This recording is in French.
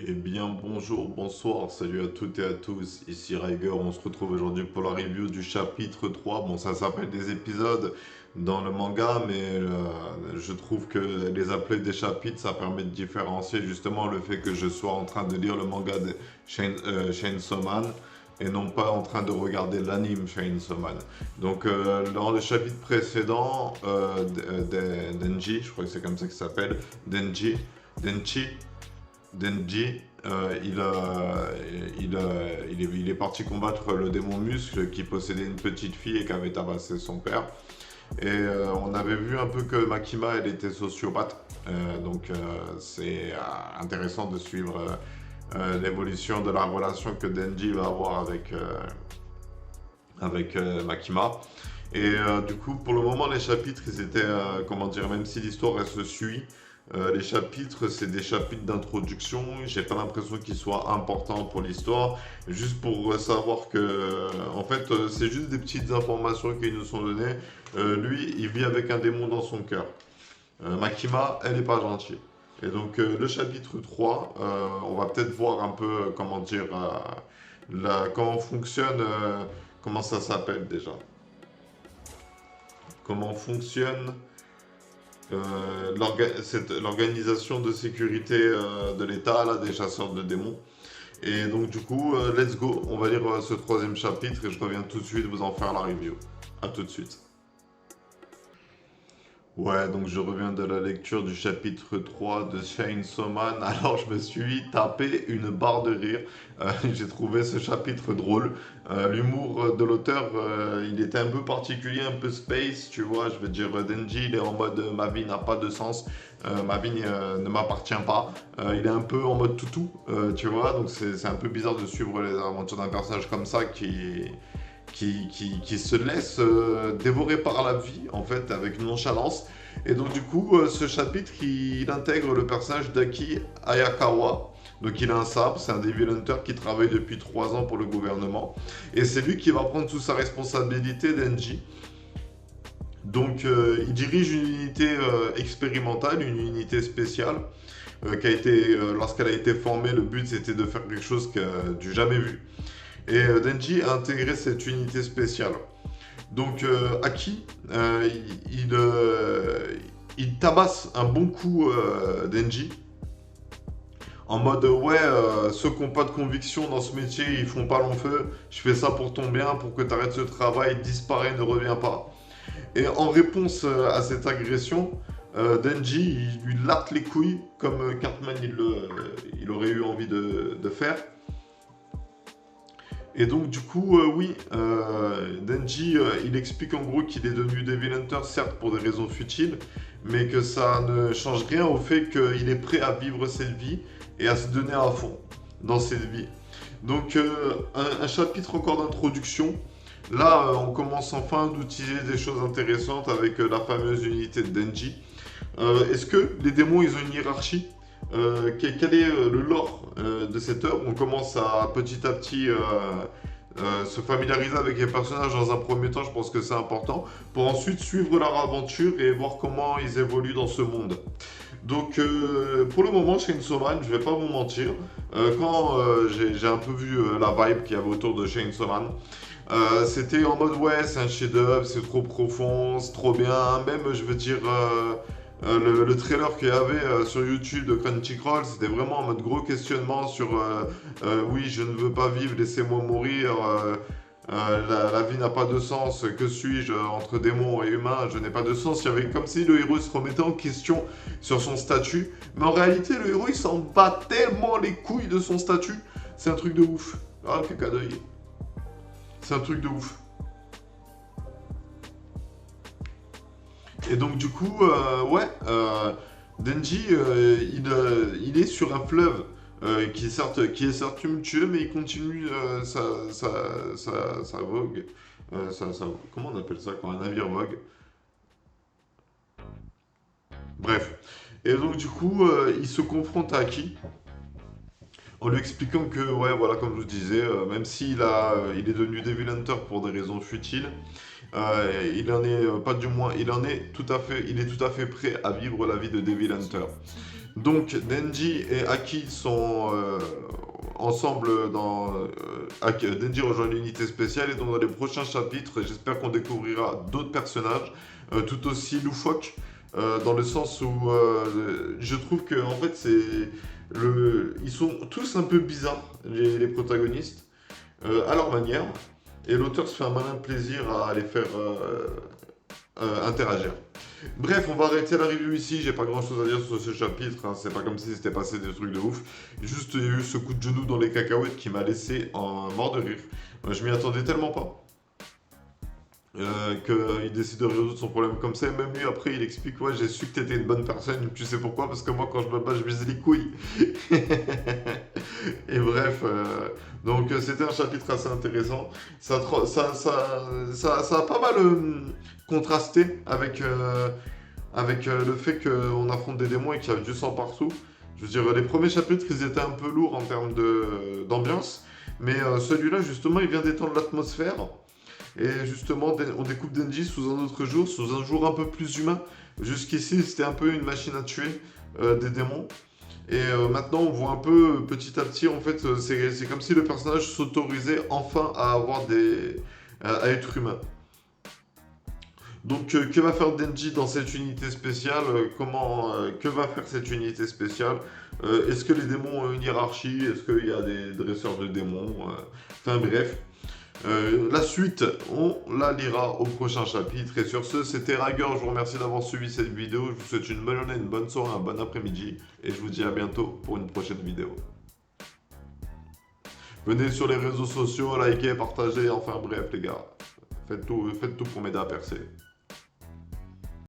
Eh bien, bonjour, bonsoir, salut à toutes et à tous, ici Riger, on se retrouve aujourd'hui pour la review du chapitre 3. Bon, ça s'appelle des épisodes dans le manga, mais je trouve que les appeler des chapitres, ça permet de différencier justement le fait que je sois en train de lire le manga de Chainsaw Man et non pas en train de regarder l'anime Chainsaw Man. Donc, dans le chapitre précédent, Denji, je crois que c'est comme ça qu'il s'appelle, Denchi, Denji, il est parti combattre le démon muscle qui possédait une petite fille et qui avait tabassé son père. Et on avait vu un peu que Makima, elle était sociopathe. Donc c'est intéressant de suivre l'évolution de la relation que Denji va avoir avec Makima. Et du coup, pour le moment, les chapitres, ils étaient, comment dire, même si l'histoire, elle se suit, les chapitres, c'est des chapitres d'introduction. J'ai pas l'impression qu'ils soient importants pour l'histoire. Juste pour savoir que, en fait, c'est juste des petites informations qui nous sont données. Lui, il vit avec un démon dans son cœur. Makima, elle est pas gentille. Et donc, le chapitre 3, on va peut-être voir un peu, comment dire, comment fonctionne, comment ça s'appelle déjà? Comment fonctionne l'organisation de sécurité de l'État, là, des chasseurs de démons. Et donc du coup, let's go, on va lire ce troisième chapitre et je reviens tout de suite vous en faire la review. A tout de suite. Ouais, donc je reviens de la lecture du chapitre 3 de Chainsaw Man. Alors je me suis tapé une barre de rire. J'ai trouvé ce chapitre drôle. L'humour de l'auteur, il était un peu particulier, un peu space, tu vois. Je veux dire, Denji, il est en mode ma vie n'a pas de sens, ma vie ne m'appartient pas. Il est un peu en mode toutou, tu vois. Donc c'est un peu bizarre de suivre les aventures d'un personnage comme ça qui se laisse dévorer par la vie, en fait, avec nonchalance. Et donc, du coup, ce chapitre, il intègre le personnage d'Aki Ayakawa. Donc, il a un sabre, c'est un Devil Hunter qui travaille depuis 3 ans pour le gouvernement. Et c'est lui qui va prendre sous sa responsabilité d'Enji. Donc, il dirige une unité expérimentale, une unité spéciale, lorsqu'elle a été formée, le but c'était de faire quelque chose du jamais vu. Et Denji a intégré cette unité spéciale. Donc Aki, il tabasse un bon coup Denji. En mode ouais, ceux qui n'ont pas de conviction dans ce métier, ils font pas long feu. Je fais ça pour ton bien, pour que tu arrêtes ce travail, disparaît, ne reviens pas. Et en réponse à cette agression, Denji, il lui latte les couilles, comme Cartman il aurait eu envie de faire. Et donc du coup, oui, Denji, il explique en gros qu'il est devenu Devil Hunter, certes pour des raisons futiles, mais que ça ne change rien au fait qu'il est prêt à vivre cette vie et à se donner à fond dans cette vie. Donc un chapitre encore d'introduction. Là, on commence enfin d'utiliser des choses intéressantes avec la fameuse unité de Denji. Est-ce que les démons, ils ont une hiérarchie? Quel est le lore de cette œuvre? On commence à petit se familiariser avec les personnages dans un premier temps, je pense que c'est important, pour ensuite suivre leur aventure et voir comment ils évoluent dans ce monde. Donc pour le moment, Chainsaw Man, je vais pas vous mentir, quand j'ai un peu vu la vibe qu'il y avait autour de Chainsaw Man, c'était en mode ouais, c'est un chef-d'œuvre, c'est trop profond, c'est trop bien. Même, je veux dire, le trailer qu'il y avait sur YouTube de Crunchyroll, c'était vraiment en mode gros questionnement sur oui, je ne veux pas vivre, laissez-moi mourir. La vie n'a pas de sens, que suis-je entre démons et humains, je n'ai pas de sens. Il y avait comme si le héros se remettait en question sur son statut. Mais en réalité, le héros il s'en bat tellement les couilles de son statut. C'est un truc de ouf. Ah, caca d'œil. C'est un truc de ouf. Et donc du coup, ouais, Denji, il est sur un fleuve qui est certes tumultueux, mais il continue sa vogue. Comment on appelle ça quand un navire vogue? Bref. Et donc du coup, il se confronte à Aki en lui expliquant que, ouais, voilà, comme je vous disais, même il est devenu Devil Hunter pour des raisons futiles, il en est pas du moins, il est tout à fait prêt à vivre la vie de Devil Hunter. Donc Denji et Aki sont ensemble dans... Denji rejoint l'unité spéciale et donc dans les prochains chapitres, j'espère qu'on découvrira d'autres personnages tout aussi loufoques, dans le sens où je trouve que en fait ils sont tous un peu bizarres, les protagonistes, à leur manière, et l'auteur se fait un malin plaisir à les faire interagir. Bref, on va arrêter la review ici, j'ai pas grand chose à dire sur ce chapitre, hein. C'est pas comme si c'était passé des trucs de ouf. Juste, il y a eu ce coup de genou dans les cacahuètes qui m'a laissé en mort de rire. Je m'y attendais tellement pas. Qu'il décide de résoudre son problème comme ça, et même lui après il explique: ouais, j'ai su que t'étais une bonne personne, tu sais pourquoi? Parce que moi quand je me bats je vise les couilles. Et bref, donc c'était un chapitre assez intéressant. Ça a pas mal contrasté avec le fait qu'on affronte des démons et qu'il y a du sang partout. Je veux dire, les premiers chapitres, ils étaient un peu lourds en termes d'ambiance, mais celui-là, justement, il vient détendre l'atmosphère. Et justement, on découpe Denji sous un autre jour, sous un jour un peu plus humain. Jusqu'ici, c'était un peu une machine à tuer des démons. Et maintenant, on voit un peu, petit à petit, en fait, c'est comme si le personnage s'autorisait enfin à à être humain. Donc, que va faire Denji dans cette unité spéciale? Que va faire cette unité spéciale? Est-ce que les démons ont une hiérarchie? Est-ce qu'il y a des dresseurs de démons? Enfin bref. La suite, on la lira au prochain chapitre. Et sur ce, c'était Rager. Je vous remercie d'avoir suivi cette vidéo. Je vous souhaite une bonne journée, une bonne soirée, un bon après-midi. Et je vous dis à bientôt pour une prochaine vidéo. Venez sur les réseaux sociaux, likez, partagez. Enfin bref, les gars. Faites tout pour m'aider à percer.